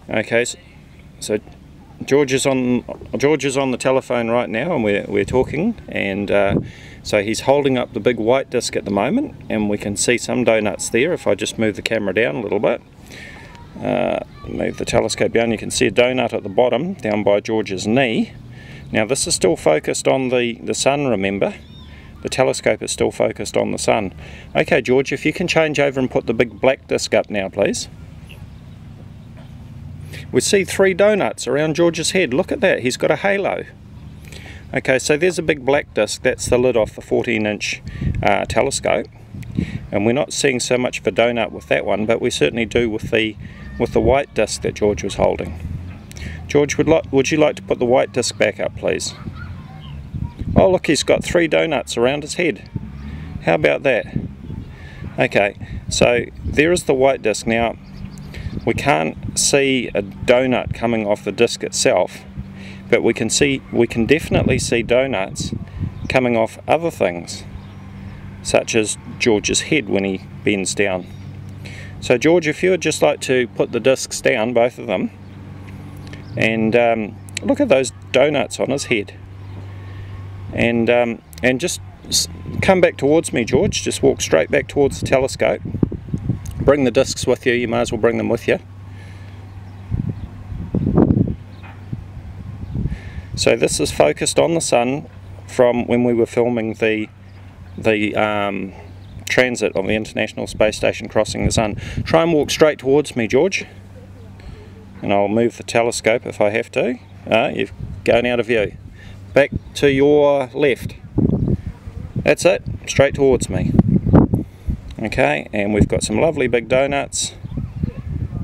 Okay, so George is on the telephone right now, and we're talking, and so he's holding up the big white disc at the moment, and we can see some donuts there. If I just move the camera down a little bit, move the telescope down, you can see a donut at the bottom down by George's knee. Now this is still focused on the sun, remember? The telescope is still focused on the sun. Okay George, if you can change over and put the big black disc up now please. We see 3 donuts around George's head. Look at that, he's got a halo. Okay, so there's a big black disc, that's the lid off the 14-inch telescope. And we're not seeing so much of a donut with that one, but we certainly do with the white disc that George was holding. George, would you like to put the white disc back up please? Oh look, he's got 3 donuts around his head. How about that? Okay, so there is the white disc. Now we can't see a donut coming off the disc itself, but we can definitely see donuts coming off other things, such as George's head when he bends down. So George, if you would just like to put the discs down, both of them, and look at those donuts on his head, and just come back towards me, George. Just walk straight back towards the telescope. Bring the discs with you, you might as well bring them with you. So this is focused on the sun from when we were filming the transit of the International Space Station crossing the sun. Try and walk straight towards me, George. And I'll move the telescope if I have to. You're going out of view. Back to your left. That's it, straight towards me. Okay, and we've got some lovely big donuts.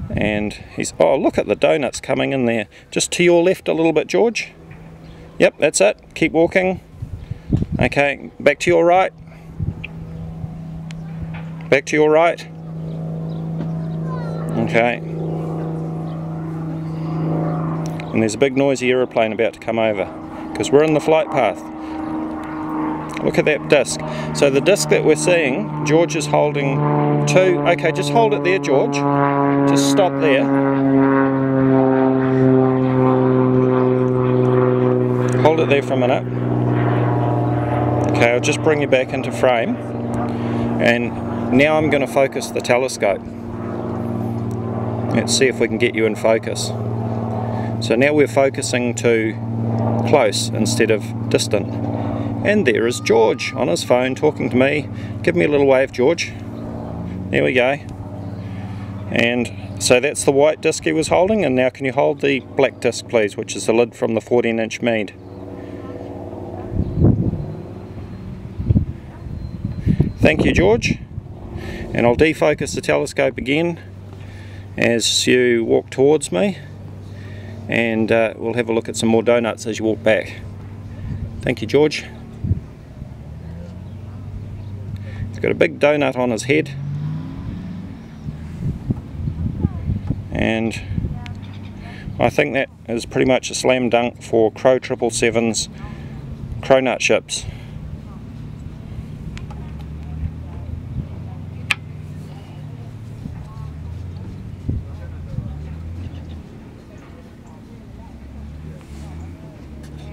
And oh, look at the donuts coming in there. Just to your left a little bit, George. Yep, that's it. Keep walking. Okay, back to your right. Back to your right. Okay. And there's a big noisy aeroplane about to come over, because we're in the flight path. Look at that disc. So the disc that we're seeing, George is holding 2. Okay, just hold it there, George. Just stop there. Hold it there for a minute. Okay, I'll just bring you back into frame. And now I'm going to focus the telescope. Let's see if we can get you in focus. So now we're focusing to close instead of distant. And there is George on his phone talking to me. Give me a little wave, George. There we go. And so that's the white disc he was holding, and now can you hold the black disc please, which is the lid from the 14-inch mead. Thank you, George. And I'll defocus the telescope again as you walk towards me, and we'll have a look at some more donuts as you walk back. Thank you, George. He's got a big donut on his head, and I think that is pretty much a slam dunk for Crrow777's CrrowNut Ships.